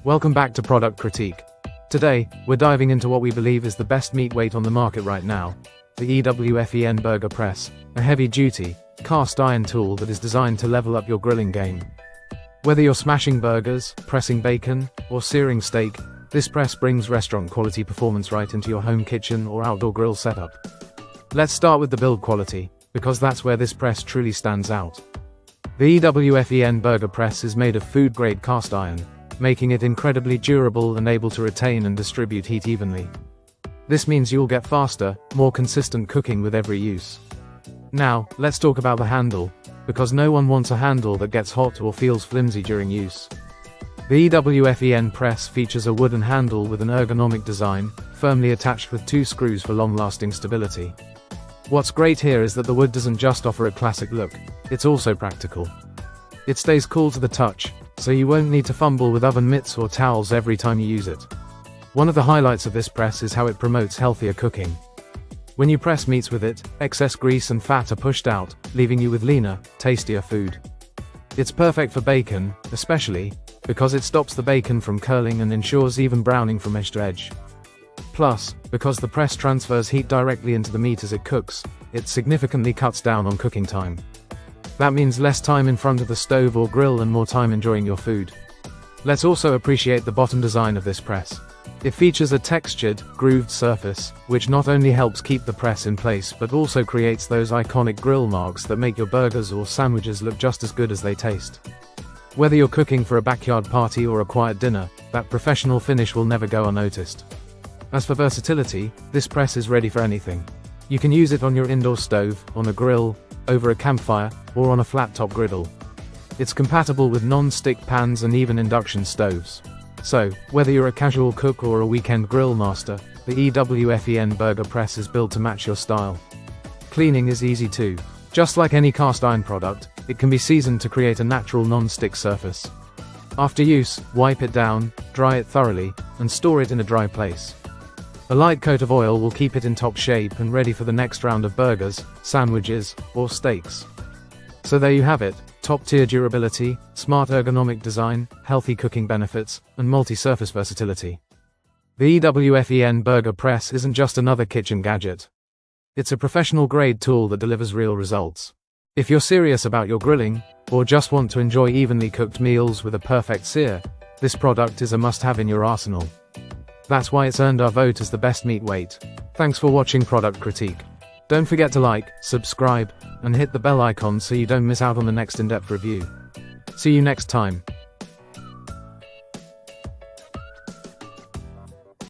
Welcome back to Product Critique. Today, we're diving into what we believe is the best meat weight on the market right now, the EWFEN Burger Press, a heavy-duty, cast-iron tool that is designed to level up your grilling game. Whether you're smashing burgers, pressing bacon, or searing steak, this press brings restaurant-quality performance right into your home kitchen or outdoor grill setup. Let's start with the build quality, because that's where this press truly stands out. The EWFEN Burger Press is made of food-grade cast iron, making it incredibly durable and able to retain and distribute heat evenly. This means you'll get faster, more consistent cooking with every use. Now, let's talk about the handle, because no one wants a handle that gets hot or feels flimsy during use. The EWFEN press features a wooden handle with an ergonomic design, firmly attached with 2 screws for long-lasting stability. What's great here is that the wood doesn't just offer a classic look, it's also practical. It stays cool to the touch, so you won't need to fumble with oven mitts or towels every time you use it. One of the highlights of this press is how it promotes healthier cooking. When you press meats with it, excess grease and fat are pushed out, leaving you with leaner, tastier food. It's perfect for bacon, especially, because it stops the bacon from curling and ensures even browning from edge to edge. Plus, because the press transfers heat directly into the meat as it cooks, it significantly cuts down on cooking time. That means less time in front of the stove or grill and more time enjoying your food. Let's also appreciate the bottom design of this press. It features a textured, grooved surface, which not only helps keep the press in place but also creates those iconic grill marks that make your burgers or sandwiches look just as good as they taste. Whether you're cooking for a backyard party or a quiet dinner, that professional finish will never go unnoticed. As for versatility, this press is ready for anything. You can use it on your indoor stove, on a grill, over a campfire, or on a flat-top griddle. It's compatible with non-stick pans and even induction stoves. So, whether you're a casual cook or a weekend grill master, the EWFEN Burger Press is built to match your style. Cleaning is easy too. Just like any cast iron product, it can be seasoned to create a natural non-stick surface. After use, wipe it down, dry it thoroughly, and store it in a dry place. A light coat of oil will keep it in top shape and ready for the next round of burgers, sandwiches, or steaks. So there you have it, top-tier durability, smart ergonomic design, healthy cooking benefits, and multi-surface versatility. The EWFEN Burger Press isn't just another kitchen gadget. It's a professional-grade tool that delivers real results. If you're serious about your grilling, or just want to enjoy evenly cooked meals with a perfect sear, this product is a must-have in your arsenal. That's why it's earned our vote as the best meat weight. Thanks for watching Product Critique. Don't forget to like, subscribe, and hit the bell icon so you don't miss out on the next in-depth review. See you next time.